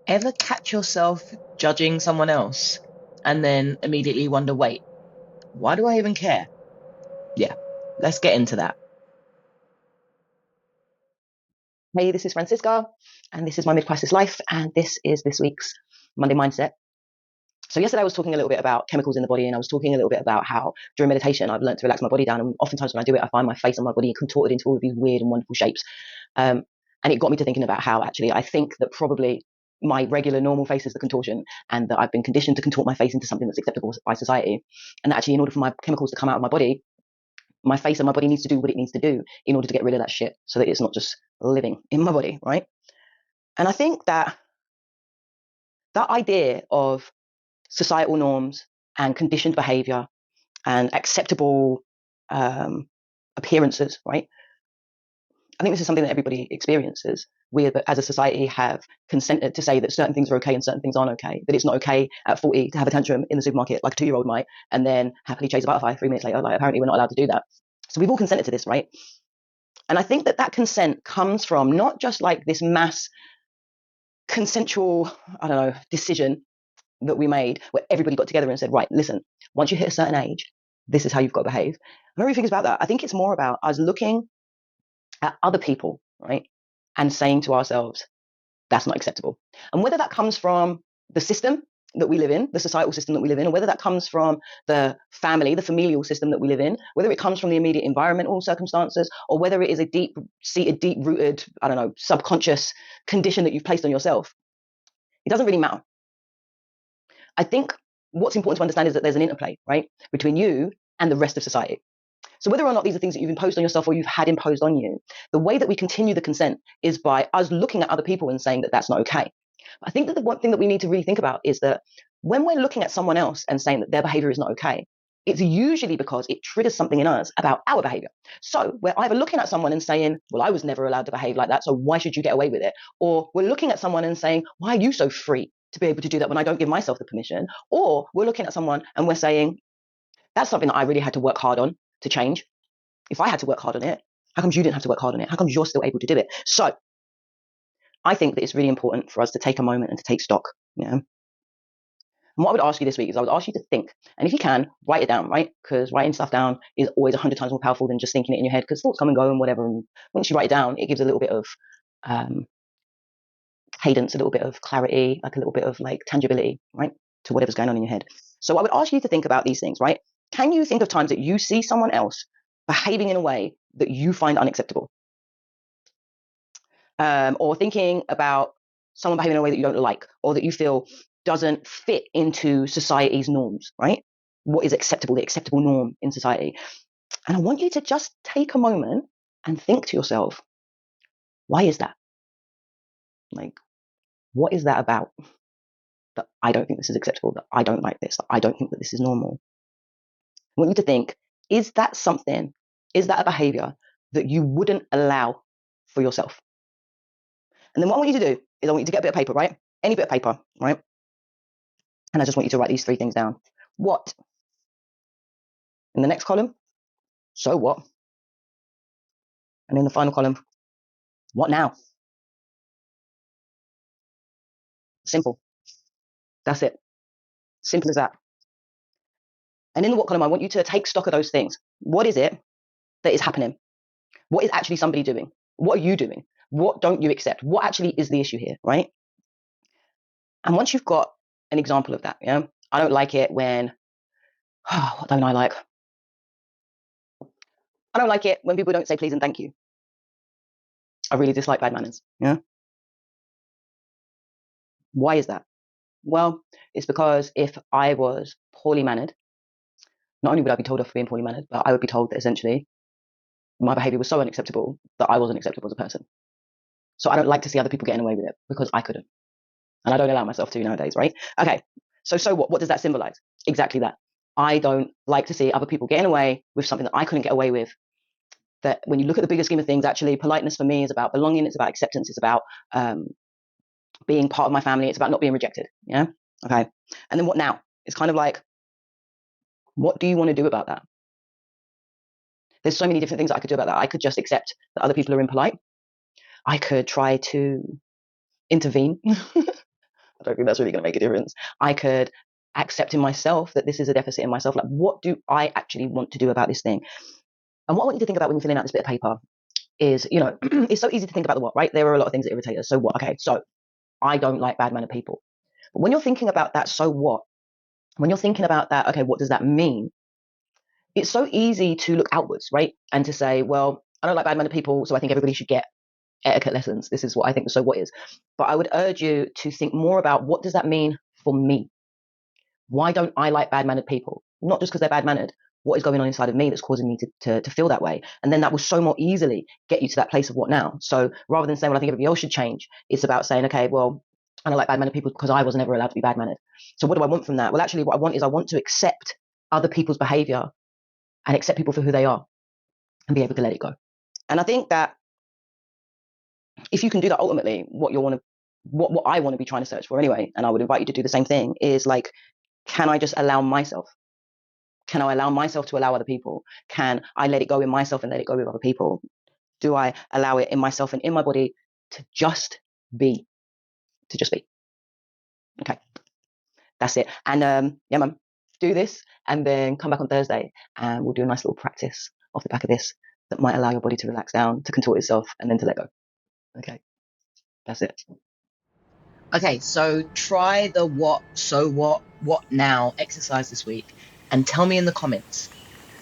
Ever catch yourself judging someone else and then immediately wonder, wait, why do I even care? Yeah, let's get into that. Hey, this is Francisca, and this is my mid-crisis life, and this is this week's Monday Mindset. So yesterday I was talking a little bit about chemicals in the body, and I was talking a little bit about how during meditation I've learned to relax my body down, and oftentimes when I do it, I find my face and my body contorted into all of these weird and wonderful shapes. And it got me to thinking about how actually I think that probably my regular normal face is the contortion, and that I've been conditioned to contort my face into something that's acceptable by society. And that actually, in order for my chemicals to come out of my body, my face and my body needs to do what it needs to do in order to get rid of that shit, so that it's not just living in my body, right? And I think that that idea of societal norms and conditioned behavior and acceptable appearances, right? I think this is something that everybody experiences. We, as a society, have consented to say that certain things are okay and certain things aren't okay. That it's not okay at 40 to have a tantrum in the supermarket like a 2-year-old might, and then happily chase a butterfly 3 minutes later. Like, apparently we're not allowed to do that. So we've all consented to this, right? And I think that that consent comes from not just like this mass consensual, I don't know, decision that we made where everybody got together and said, right, listen, once you hit a certain age, this is how you've got to behave. I don't really think it's about that. I think it's more about us looking at other people, right, and saying to ourselves, that's not acceptable. And whether that comes from the system that we live in, the societal system that we live in, or whether that comes from the family, the familial system that we live in, whether it comes from the immediate environmental circumstances, or whether it is a deep-seated, deep-rooted, I don't know, subconscious condition that you've placed on yourself, it doesn't really matter. I think what's important to understand is that there's an interplay, right, between you and the rest of society. So whether or not these are things that you've imposed on yourself or you've had imposed on you, the way that we continue the consent is by us looking at other people and saying that that's not okay. I think that the one thing that we need to really think about is that when we're looking at someone else and saying that their behavior is not okay, it's usually because it triggers something in us about our behavior. So we're either looking at someone and saying, well, I was never allowed to behave like that, so why should you get away with it? Or we're looking at someone and saying, why are you so free to be able to do that when I don't give myself the permission? Or we're looking at someone and we're saying, that's something that I really had to work hard on to change. If I had to work hard on it, how come you didn't have to work hard on it? How come you're still able to do it? So I think that it's really important for us to take a moment and to take stock. And what I would ask you this week is I would ask you to think. And if you can, write it down, right? Because writing stuff down is always 100 times more powerful than just thinking it in your head, because thoughts come and go and whatever. And once you write it down, it gives a little bit of cadence, a little bit of clarity, like a little bit of like tangibility, right, to whatever's going on in your head. So I would ask you to think about these things, right? Can you think of times that you see someone else behaving in a way that you find unacceptable? Or thinking about someone behaving in a way that you don't like, or that you feel doesn't fit into society's norms, right? What is acceptable, the acceptable norm in society? And I want you to just take a moment and think to yourself, why is that? Like, what is that about? That I don't think this is acceptable, that I don't like this, that I don't think that this is normal. I want you to think, is that something, is that a behavior that you wouldn't allow for yourself? And then what I want you to do is I want you to get a bit of paper, right? Any bit of paper, right? And I just want you to write these 3 things down. What? In the next column, so what? And in the final column, what now? Simple. That's it. Simple as that. And in the what column, I want you to take stock of those things. What is it that is happening? What is actually somebody doing? What are you doing? What don't you accept? What actually is the issue here, right? And once you've got an example of that, I don't like it when, what don't I like? I don't like it when people don't say please and thank you. I really dislike bad manners. Why is that? Well, it's because if I was poorly mannered, not only would I be told off for being poorly mannered, but I would be told that essentially my behavior was so unacceptable that I wasn't acceptable as a person. So I don't like to see other people getting away with it because I couldn't. And I don't allow myself to nowadays, right? Okay, so what? What does that symbolize? Exactly that. I don't like to see other people getting away with something that I couldn't get away with. That when you look at the bigger scheme of things, actually, politeness for me is about belonging, it's about acceptance, it's about being part of my family, it's about not being rejected. Yeah? Okay. And then what now? It's kind of like, what do you want to do about that? There's so many different things that I could do about that. I could just accept that other people are impolite. I could try to intervene. I don't think that's really going to make a difference. I could accept in myself that this is a deficit in myself. Like, what do I actually want to do about this thing? And what I want you to think about when you're filling out this bit of paper is, it's so easy to think about the what, right? There are a lot of things that irritate us. So what? Okay, so I don't like bad-mannered people. But when you're thinking about that, so what? When you're thinking about that, okay, what does that mean? It's so easy to look outwards, right? And to say, well, I don't like bad-mannered people, so I think everybody should get etiquette lessons. This is what I think the so what is. But I would urge you to think more about, what does that mean for me? Why don't I like bad-mannered people? Not just because they're bad-mannered. What is going on inside of me that's causing me to feel that way? And then that will so more easily get you to that place of what now. So rather than saying, well, I think everybody else should change, it's about saying, okay, well, I don't like bad-mannered people because I was never allowed to be bad-mannered. So what do I want from that? Well, actually, what I want is, I want to accept other people's behavior and accept people for who they are and be able to let it go. And I think that if you can do that, ultimately, what I want to be trying to search for anyway, and I would invite you to do the same thing, is like, can I just allow myself? Can I allow myself to allow other people? Can I let it go in myself and let it go with other people? Do I allow it in myself and in my body to just be? To just be. Okay, that's it. And yeah, man, do this and then come back on Thursday and we'll do a nice little practice off the back of this that might allow your body to relax down, to contort itself, and then to let go. Okay, that's it. Okay, so try the what now exercise this week and tell me in the comments,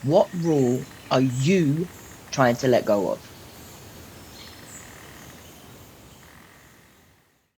what rule are you trying to let go of?